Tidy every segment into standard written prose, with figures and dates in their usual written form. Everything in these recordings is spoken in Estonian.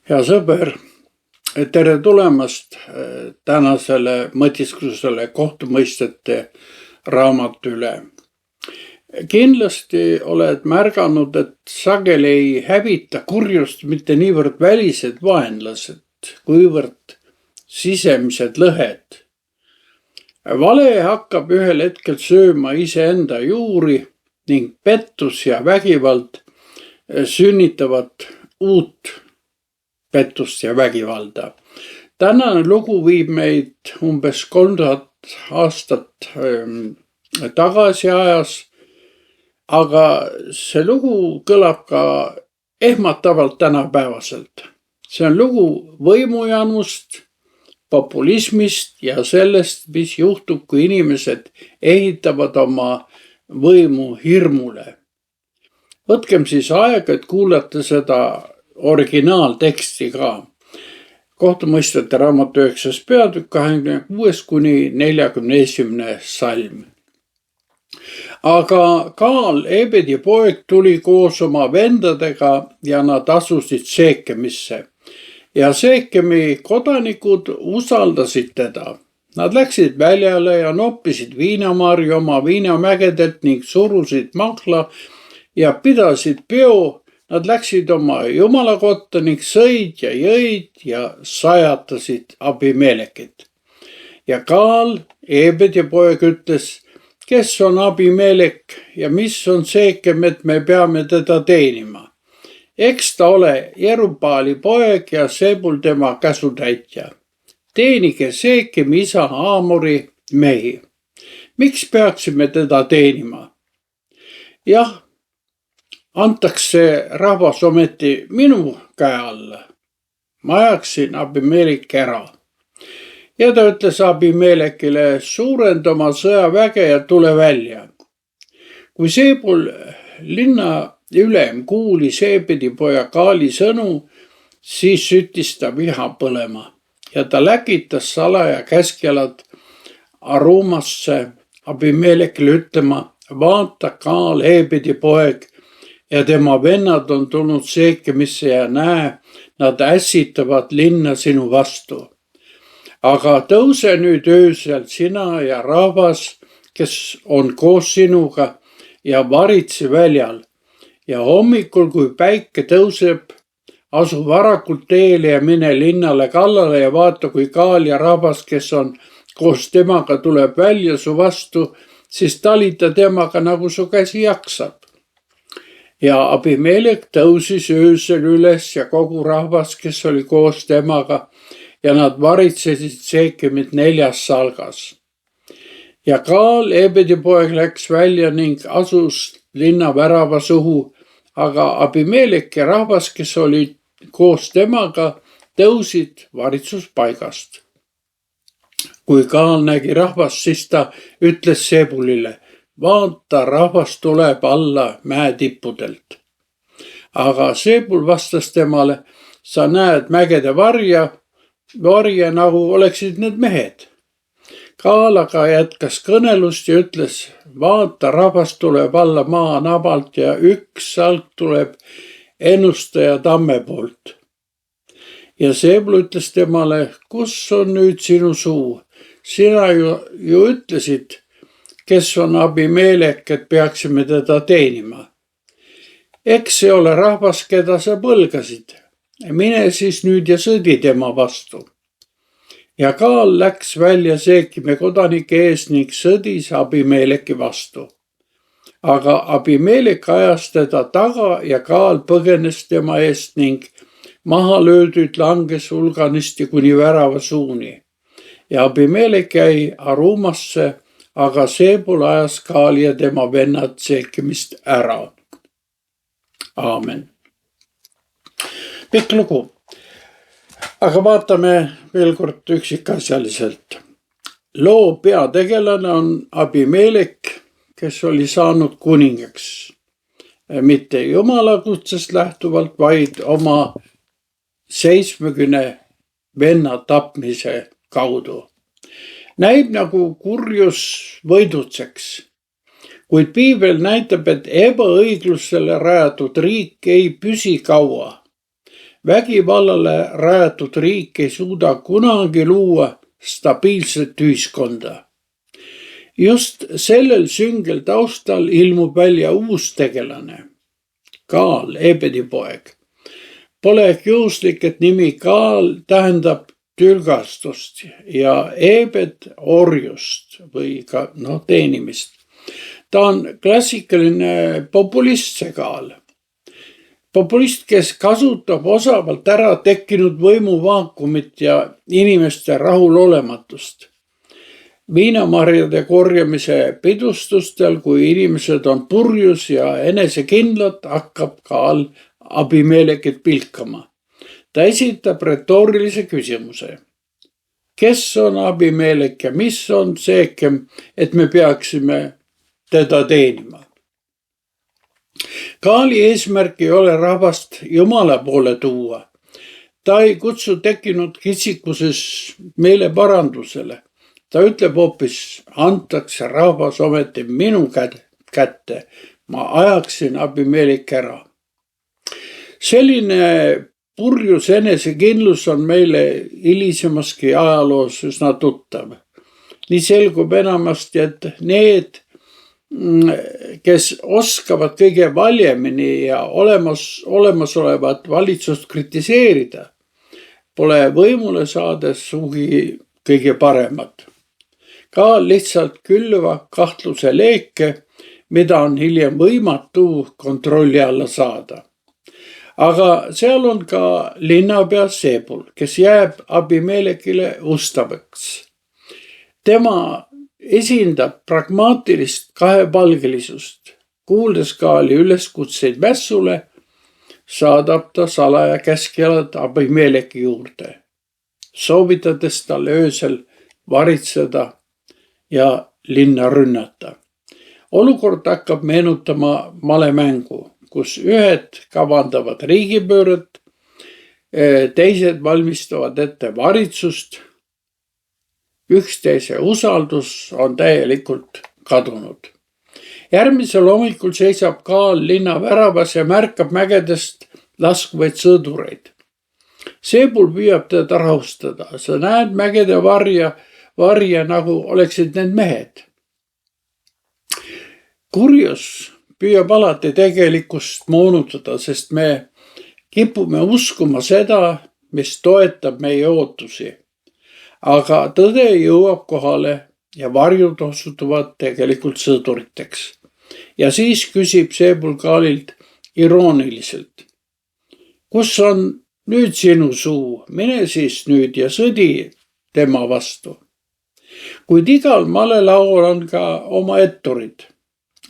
Hea sõber, tere tulemast tänasele mõtisklusele kohtumõistjate raamatu üle. Kindlasti oled märganud, et sageli ei hävita kurjust mitte niivõrd välised vaenlased, kuivõrd sisemised lõhed. Vale hakkab ühel hetkel sööma iseenda juuri ning pettus ja vägivald sünnitavad uut pettust ja vägivalda. Tänane lugu viib meid umbes 3000 aastat tagasi ajas, aga see lugu kõlab ka ehmatavalt tänapäevaselt. See on lugu võimujanust, populismist ja sellest, mis juhtub, kui inimesed ehitavad oma võimu hirmule. Võtkem siis aega, et kuulata seda originaalteksti ka. Kohtumõistjate raamatu 9. peatükk 26 kuni 41. salm. Aga Kaal, Eebedi poeg, tuli koos oma vendadega ja nad asusid Seekemisse. Ja Seekemi kodanikud usaldasid teda. Nad läksid väljale ja noppisid viinamarju oma viinamägedelt ning surusid mahla ja pidasid peo. Nad läksid oma jumalakotta ning sõid ja jõid ja sajatasid Abimelekit. Ja Kaal, Eebedi poeg, ütles, kes on Abimelek ja mis on Seekem, et me peame teda teenima. Eks ta ole Jerubaali poeg ja Sebul tema käsutäitja. Teenige Seekem isa Aamori mehi. Miks peaksime teda teenima? Jah, antakse rahvas ometi minu käe alla. Ma ajaksin Abimeleki ära. Ja ta ütles Abimelekile, suurenda oma sõjaväge ja tule välja. Kui Sebul linna ülem kuulis Eebedi poja Kaali sõnu, siis süttis ta viha põlema ja ta läkitas salaja käskjalad Arumasse Abimelekile ütlema, vaata Kaal, Eebedi poeg, ja tema vennad on tulnud Seekemisse ja näe, nad ässitavad linna sinu vastu. Aga tõuse nüüd öösel sina ja rahvas, kes on koos sinuga ja varitse väljal. Ja hommikul, kui päike tõuseb, asu varakult teele ja mine linnale kallale ja vaata, kui Kaal ja rahvas, kes on koos temaga, tuleb välja su vastu, siis talita temaga, nagu su käsi jaksab. Ja Abimelek tõusis öösel üles ja kogu rahvas, kes oli koos temaga, ja nad varitsesid Seekemit 4 salgas. Ja Kaal, Eebedi poeg, läks välja ning asus linna värava suhu, aga Abimelek ja rahvas, kes olid koos temaga, tõusid varitsuspaigast. Kui Kaal nägi rahvast, siis ta ütles Sebulile, vaata, rahvas tuleb alla mäetippudelt. Aga Sebul vastas temale, sa näed mägede varja nagu oleksid need mehed. Kaal aga jätkas kõnelust ja ütles, vaata, rahvas tuleb alla maa nabalt ja üks salk tuleb ennustaja tamme poolt. Ja Sebul ütles temale, kus on nüüd sinu suu? Sina ju ütlesid, kes on Abimelek, et peaksime teda teenima. Eks see ole rahvas, keda sa põlgasid. Mine siis nüüd ja sõdi tema vastu. Ja Kaal läks välja Seekemi kodanike ees ning sõdis Abimeleki vastu. Aga Abimelek ajas teda taga ja Kaal põgenes tema eest ning maha löödud langes hulganisti kuni värava suuni. Ja Abimelek jäi Arumasse, aga Sebul ajas Kaali ja tema vennad Seekemist ära. Aamen. Pikk lugu. Aga vaatame veel kord üksikasjaliselt. Loo peategelane on Abimelek, kes oli saanud kuningaks. Mitte Jumala kutsest lähtuvalt, vaid oma 70 venna tapmise kaudu. Näib nagu kurjus võidutseks, kuid piibel näitab, et ebaõiglusele rajatud riik ei püsi kaua. Vägivallale rajatud riik ei suuda kunagi luua stabiilset ühiskonda. Just sellel süngel taustal ilmub välja uus tegelane, Kaal, Eebedi poeg. Pole kiuslik, et nimi Kaal tähendab tülgastust ja Eebed orjust või ka teenimist. Ta on klassikaline populist, see Kaal. Populist, kes kasutab osavalt ära tekkinud võimuvaakumit ja inimeste rahulolematust. Viinamarjade korjamise pidustustel, kui inimesed on purjus ja enesekindlad, hakkab Kaal Abimelekit pilkama. Ta esitab retoorilise küsimuse. Kes on Abimelek ja mis on seekem, et me peaksime teda teenima? Kaali eesmärk ei ole rahvast Jumala poole tuua. Ta ei kutsu tekkinud kitsikuses meeleparandusele. Ta ütleb hoopis, antakse rahvas ometi minu kätte. Ma ajaksin Abimelek ära. Selline purjus enesekindlus on meile hilisemaski ajaloos üsna tuttav. Nii selgub enamasti, et need, kes oskavad kõige valjemini ja olemasolevat valitsust kritiseerida, pole võimule saades sugugi kõige paremad. Kaal lihtsalt külvab kahtluse leeke, mida on hiljem võimatu kontrolli alla saada. Aga seal on ka linnapea Seebul, kes jääb Abimelekile ustavaks. Tema esindab pragmaatilist kahepalgelisust. Kuuldes Kaali üleskutseid mässule, saadab ta salaja käskjalad Abimeleki juurde, soovitades tal öösel varitseda ja linna rünnata. Olukord hakkab meenutama malemängu, kus ühed kavandavad riigipööret, teised valmistavad ette varitsust. Üksteise usaldus on täielikult kadunud. Järgmisel hommikul seisab Kaal linna väravas ja märkab mägedest laskuvaid sõdureid. Seebul püüab teda rahustada. Sa näed mägede varja nagu oleksid need mehed. Kurjus püüab alati tegelikkust moonutada, sest me kipume uskuma seda, mis toetab meie ootusi. Aga tõde jõuab kohale ja varjud osutuvad tegelikult sõduriteks. Ja siis küsib Seebul Kaalilt irooniliselt. Kus on nüüd sinu suu? Mine siis nüüd ja sõdi tema vastu. Kuid igal malelaul on ka oma etturid,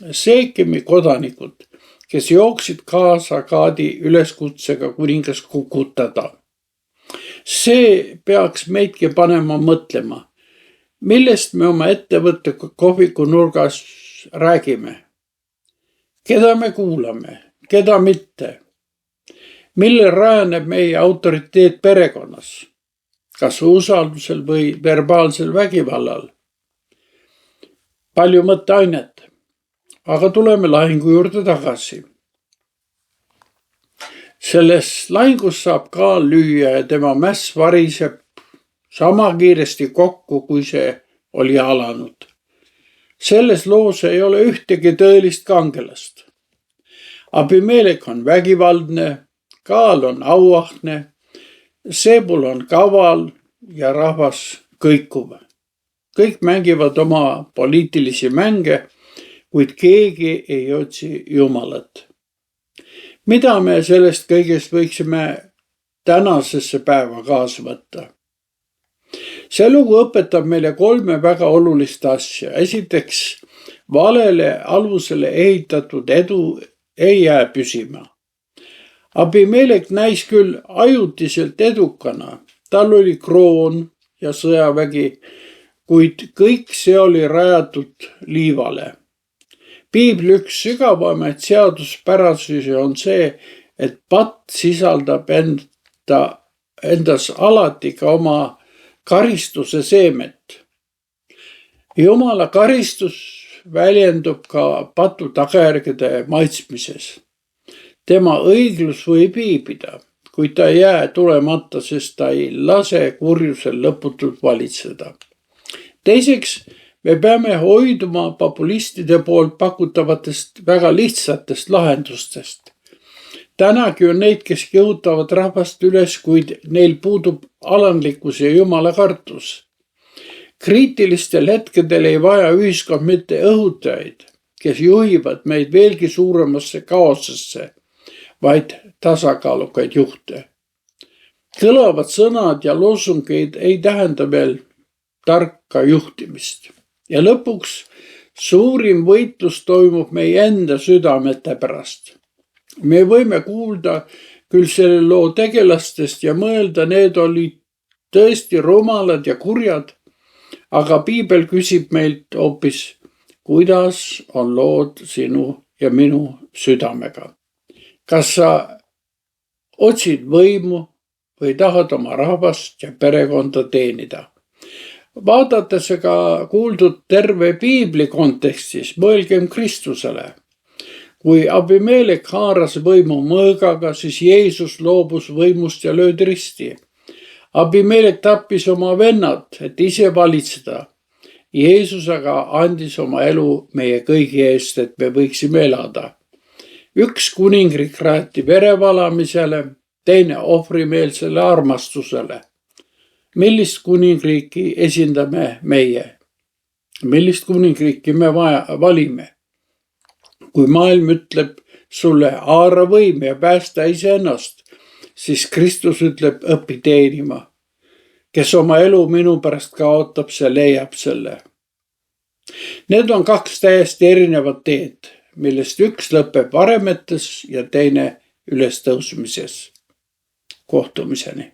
Seekemi kodanikud, kes jooksid kaasa Kaadi üleskutsega kuningas kukutada. See peaks meidki panema mõtlema, millest me oma ettevõtte kohviku nurgas räägime. Keda me kuulame, keda mitte? Millel rajaneb meie autoriteet perekonnas? Kas usaldusel või verbaalsel vägivallal? Palju mõtteainet, aga tuleme lahingu juurde tagasi. Selles lahingus saab Kaal lüüa ja tema mäss variseb sama kiiresti kokku, kui see oli alanud. Selles loos ei ole ühtegi tõelist kangelast. Abimelek on vägivaldne, Kaal on auahne, Seebul on kaval ja rahvas kõikuv. Kõik mängivad oma poliitilisi mänge, kuid keegi ei otsi Jumalat. Mida me sellest kõigest võiksime tänasesse päeva kaasa võtta? See lugu õpetab meile 3 väga olulist asja. Esiteks, valele alusele ehitatud edu ei jää püsima. Abimelek näis küll ajutiselt edukana. Tal oli kroon ja sõjavägi, kuid kõik see oli rajatud liivale. Piibli üks sügavamaid seaduspärasusi on see, et patt sisaldab endas alati ka oma karistuse seemet. Jumala karistus väljendub ka patu tagajärgede maitsmises. Tema õiglus võib viibida, kuid ta ei jää tulemata, sest ta ei lase kurjusel lõputult valitseda. Teiseks, me peame hoiduma populistide poolt pakutavatest väga lihtsatest lahendustest. Tänagi on neid, kes kihutavad rahvast üles, kuid neil puudub alandlikkus ja jumala kartus. Kriitilistel hetkedel ei vaja ühiskond mitte õhutajaid, kes juhivad meid veelgi suuremasse kaosesse, vaid tasakaalukaid juhte. Kõlavad sõnad ja loosungid ei tähenda veel tarka juhtimist. Ja lõpuks suurim võitlus toimub meie enda südamete pärast. Me võime kuulda küll selle loo tegelastest ja mõelda, need olid tõesti rumalad ja kurjad, aga piibel küsib meilt hoopis, kuidas on lood sinu ja minu südamega. Kas sa otsid võimu või tahad oma rahvast ja perekonda teenida? Vaadates aga kuuldud terve piibli kontekstis, mõelgem Kristusele. Kui Abimelek haaras võimu mõõgaga, siis Jeesus loobus võimust ja löödi risti. Abimelek tappis oma vennad, et ise valitseda. Jeesus aga andis oma elu meie kõigi eest, et me võiksime elada. Üks kuningriik rajati verevalamisele, teine ohvrimeelsele armastusele. Millist kuningriiki esindame meie? Millist kuningriiki me valime? Kui maailm ütleb sulle haara võim ja päästa iseennast, siis Kristus ütleb õpi teenima. Kes oma elu minu pärast kaotab, see leiab selle. Need on kaks täiesti erinevat teed, millest üks lõpeb varemetes ja teine ülestõusmises. Kohtumiseni.